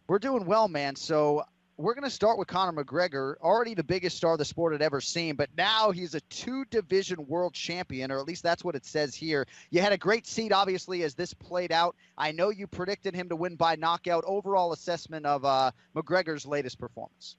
We're doing well, man. So we're going to start with Conor McGregor, already the biggest star the sport had ever seen, but now he's a two-division world champion, or at least that's what it says here. You had a great seat, obviously, as this played out. I know you predicted him to win by knockout. Overall assessment of McGregor's latest performance.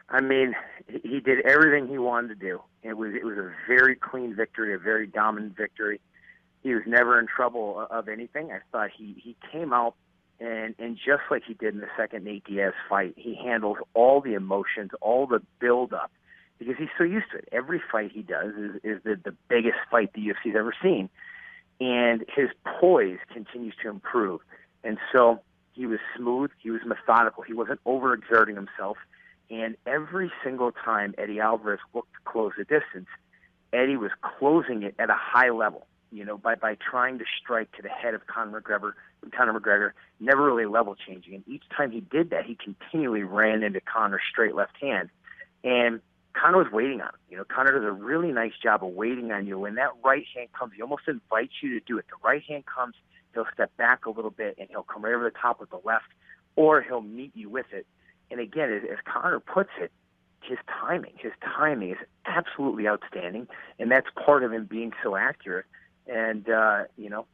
I mean, he did everything he wanted to do. It was a very clean victory, a very dominant victory. He was never in trouble of anything. I thought he came out and just like he did in the second Nate Diaz fight, he handles all the emotions, all the build-up, because he's so used to it. Every fight he does is the biggest fight the UFC's ever seen, and his poise continues to improve. And so he was smooth, he was methodical, he wasn't overexerting himself, and every single time Eddie Alvarez looked to close the distance, Eddie was closing it at a high level, by trying to strike to the head of Conor McGregor, never really level changing. And each time he did that, he continually ran into Conor's straight left hand. And Conor was waiting on him. Conor does a really nice job of waiting on you. When that right hand comes, he almost invites you to do it. The right hand comes, he'll step back a little bit, and he'll come right over the top with the left, or he'll meet you with it. And again, as Conor puts it, his timing is absolutely outstanding, and that's part of him being so accurate. And,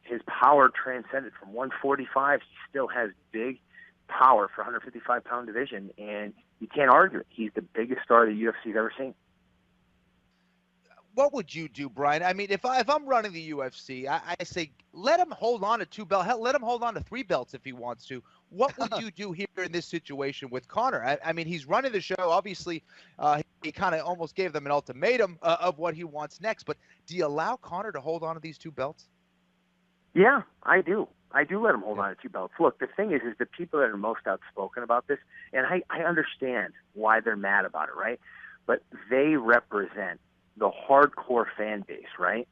his power transcended from 145. He still has big power for 155-pound division, and you can't argue it. He's the biggest star the UFC's ever seen. What would you do, Brian? I mean, if I'm running the UFC, I say let him hold on to two belts. Hell, let him hold on to three belts if he wants to. What would you do here in this situation with Conor? I mean, he's running the show. Obviously, he kind of almost gave them an ultimatum of what he wants next. But do you allow Conor to hold on to these two belts? Yeah, I do. I do let him hold on to two belts. Look, the thing is the people that are most outspoken about this, and I understand why they're mad about it, right? But they represent the hardcore fan base, right?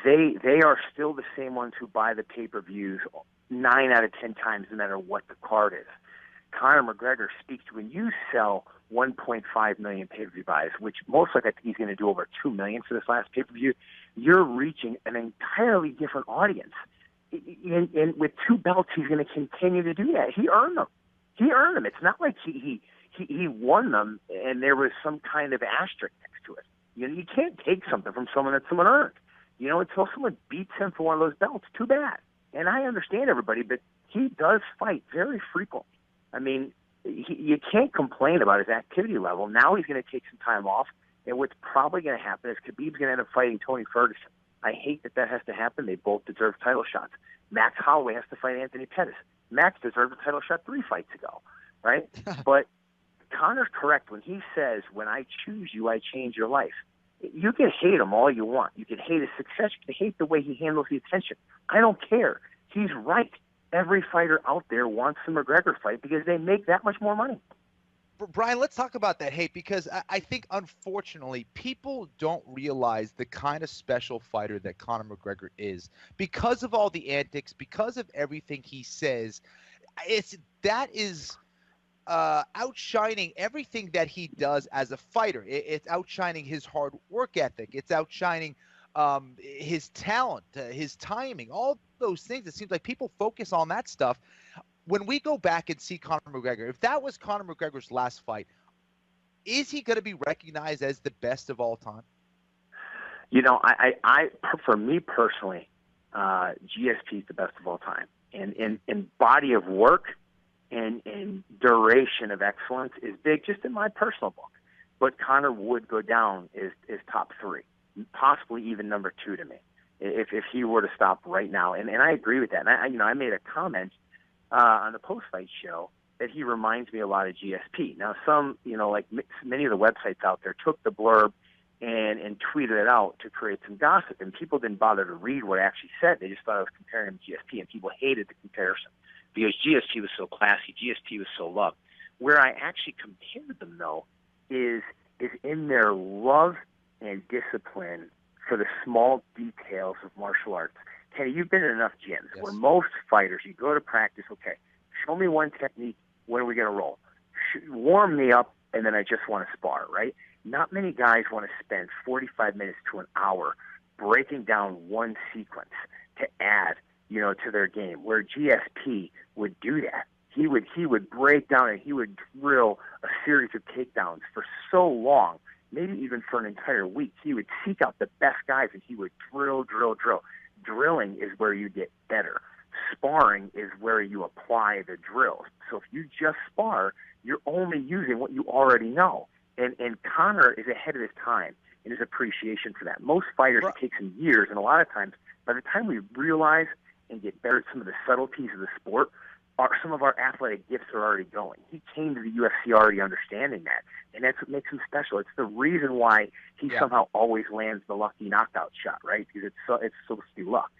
They are still the same ones who buy the pay-per-views 9 out of 10 times, no matter what the card is. Conor McGregor speaks to when you sell 1.5 million pay-per-view buys, which most likely I think he's going to do over 2 million for this last pay-per-view. You're reaching an entirely different audience. And with two belts, he's going to continue to do that. He earned them. It's not like he won them and there was some kind of asterisk next to it. You can't take something from someone that someone earned. Until someone beats him for one of those belts, too bad. And I understand everybody, but he does fight very frequently. I mean, you can't complain about his activity level. Now he's going to take some time off, and what's probably going to happen is Khabib's going to end up fighting Tony Ferguson. I hate that has to happen. They both deserve title shots. Max Holloway has to fight Anthony Pettis. Max deserved a title shot 3 fights ago, right? But Conor's correct when he says, when I choose you, I change your life. You can hate him all you want. You can hate his success. You can hate the way he handles the attention. I don't care. He's right. Every fighter out there wants the McGregor fight because they make that much more money. Brian, let's talk about that hate, because I think, unfortunately, people don't realize the kind of special fighter that Conor McGregor is. Because of all the antics, because of everything he says, that is outshining everything that he does as a fighter. It's outshining his hard work ethic. It's outshining his talent, his timing, all those things. It seems like people focus on that stuff. When we go back and see Conor McGregor, if that was Conor McGregor's last fight, is he going to be recognized as the best of all time? I for me personally, GSP is the best of all time. And in body of work and duration of excellence is big, just in my personal book. But Conor would go down as top 3, possibly even number 2 to me, if he were to stop right now. And I agree with that. And I made a comment on the post-fight show that he reminds me a lot of GSP. Now, some, like many of the websites out there took the blurb and tweeted it out to create some gossip, and people didn't bother to read what I actually said. They just thought I was comparing him to GSP, and people hated the comparison because GSP was so classy, GSP was so loved. Where I actually compared them, though, is in their love and discipline for the small details of martial arts. Kenny, you've been in enough gyms where most fighters, you go to practice, okay, show me one technique, when are we going to roll? Warm me up, and then I just want to spar, right? Not many guys want to spend 45 minutes to an hour breaking down one sequence to add, to their game, where GSP would do that. he would break down and he would drill a series of takedowns for so long, maybe even for an entire week. He would seek out the best guys and he would drill. Drilling is where you get better. Sparring is where you apply the drills. So if you just spar, you're only using what you already know. And Conor is ahead of his time in his appreciation for that. Most fighters, it takes them years, and a lot of times, by the time we realize and get better at some of the subtleties of the sport, some of our athletic gifts are already going. He came to the UFC already understanding that, and that's what makes him special. It's the reason why he somehow always lands the lucky knockout shot, right? Because it's supposed to be luck.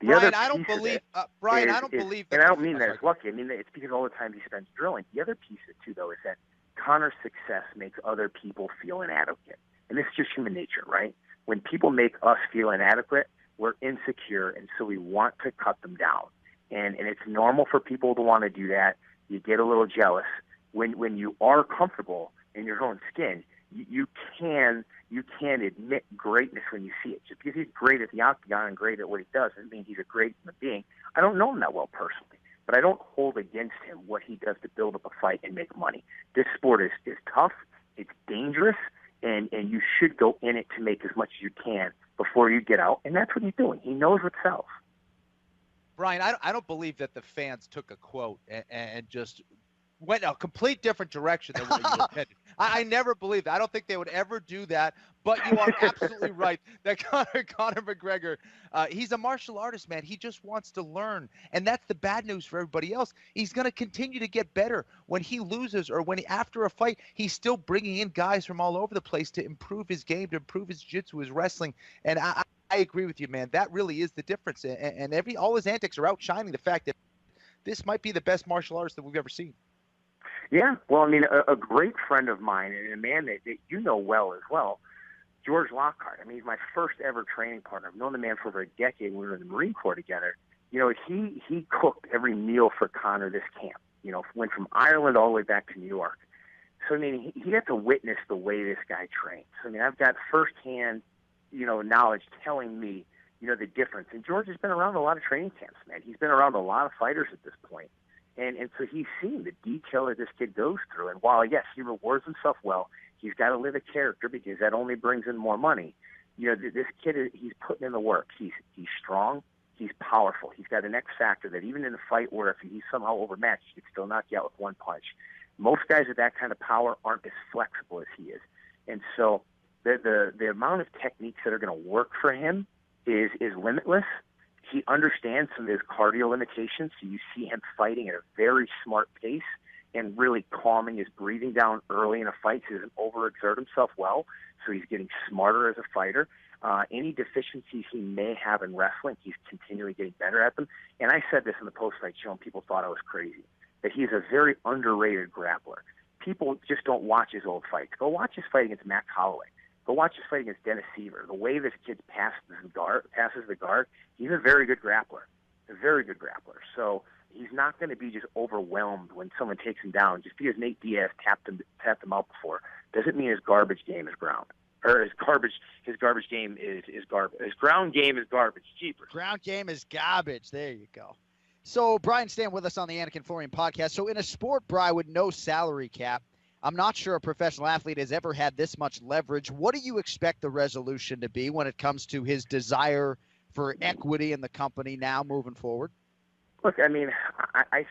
Brian, I don't believe. Brian, I don't believe. And I don't mean that it's lucky. I mean that it's because all the time he spends drilling. The other piece of it too, though, is that Conor's success makes other people feel inadequate, and this is just human nature, right? When people make us feel inadequate, we're insecure, and so we want to cut them down. And it's normal for people to want to do that. You get a little jealous when you are comfortable in your own skin. You can admit greatness when you see it. Just because he's great at the octagon and great at what he does doesn't mean he's a great human being. I don't know him that well personally, but I don't hold against him what he does to build up a fight and make money. This sport is tough, it's dangerous, and you should go in it to make as much as you can before you get out, and that's what he's doing. He knows what sells. Brian, I don't believe that the fans took a quote and just went a complete different direction than what you intended. I never believed that. I don't think they would ever do that. But you are absolutely right that Conor McGregor, he's a martial artist, man. He just wants to learn. And that's the bad news for everybody else. He's going to continue to get better. When he loses or after a fight, he's still bringing in guys from all over the place to improve his game, to improve his jiu-jitsu, his wrestling. And I agree with you, man. That really is the difference. And all his antics are outshining the fact that this might be the best martial artist that we've ever seen. Yeah, well, I mean, a great friend of mine and a man that you know well as well, George Lockhart. I mean, he's my first ever training partner. I've known the man for over a decade. We were in the Marine Corps together. You know, he cooked every meal for Conor this camp. You know, went from Ireland all the way back to New York. So, I mean, he got to witness the way this guy trains. I mean, I've got firsthand, knowledge telling me, the difference. And George has been around a lot of training camps, man. He's been around a lot of fighters at this point. And so he's seen the detail that this kid goes through. And while, yes, he rewards himself well, he's got to live a character because that only brings in more money. This kid, he's putting in the work. He's strong. He's powerful. He's got an X factor that even in a fight where if he's somehow overmatched, he can still knock you out with one punch. Most guys with that kind of power aren't as flexible as he is. And so the amount of techniques that are going to work for him is limitless. He understands some of his cardio limitations, so you see him fighting at a very smart pace and really calming his breathing down early in a fight so he doesn't overexert himself well, so he's getting smarter as a fighter. Any deficiencies he may have in wrestling, he's continually getting better at them. And I said this in the post-fight show, and people thought I was crazy, that he's a very underrated grappler. People just don't watch his old fights. Go watch his fight against Max Holloway. Go watch his fight against Dennis Seaver. The way this kid passes the guard, he's a very good grappler. A very good grappler. So he's not going to be just overwhelmed when someone takes him down. Just because Nate Diaz tapped him out before doesn't mean his garbage game is ground. Or his garbage game is garbage. His ground game is garbage. Jeepers. Ground game is garbage. There you go. So Brian Stann with us on the Anakin Florian podcast. So in a sport, Brian, with no salary cap, I'm not sure a professional athlete has ever had this much leverage. What do you expect the resolution to be when it comes to his desire for equity in the company now moving forward? Look, I mean, I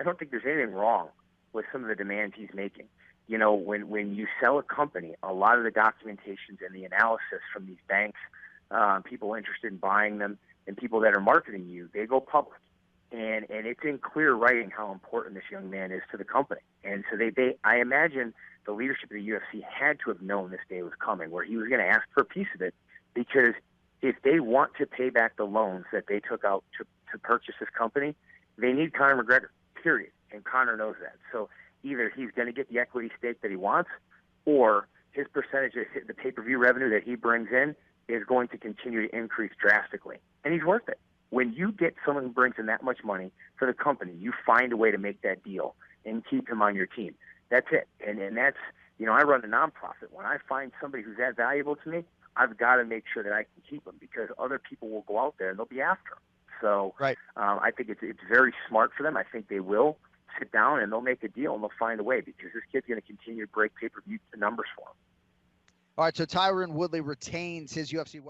don't think there's anything wrong with some of the demands he's making. When you sell a company, a lot of the documentations and the analysis from these banks, people interested in buying them, and people that are marketing you, they go public. And it's in clear writing how important this young man is to the company. And so I imagine the leadership of the UFC had to have known this day was coming, where he was going to ask for a piece of it, because if they want to pay back the loans that they took out to purchase this company, they need Conor McGregor, period. And Conor knows that. So either he's going to get the equity stake that he wants, or his percentage of the pay-per-view revenue that he brings in is going to continue to increase drastically. And he's worth it. When you get someone who brings in that much money for the company, you find a way to make that deal and keep him on your team. That's it. And that's, I run a nonprofit. When I find somebody who's that valuable to me, I've got to make sure that I can keep them, because other people will go out there and they'll be after them. So right. I think it's very smart for them. I think they will sit down and they'll make a deal and they'll find a way because this kid's going to continue to break pay-per-view numbers for him. All right, so Tyron Woodley retains his UFC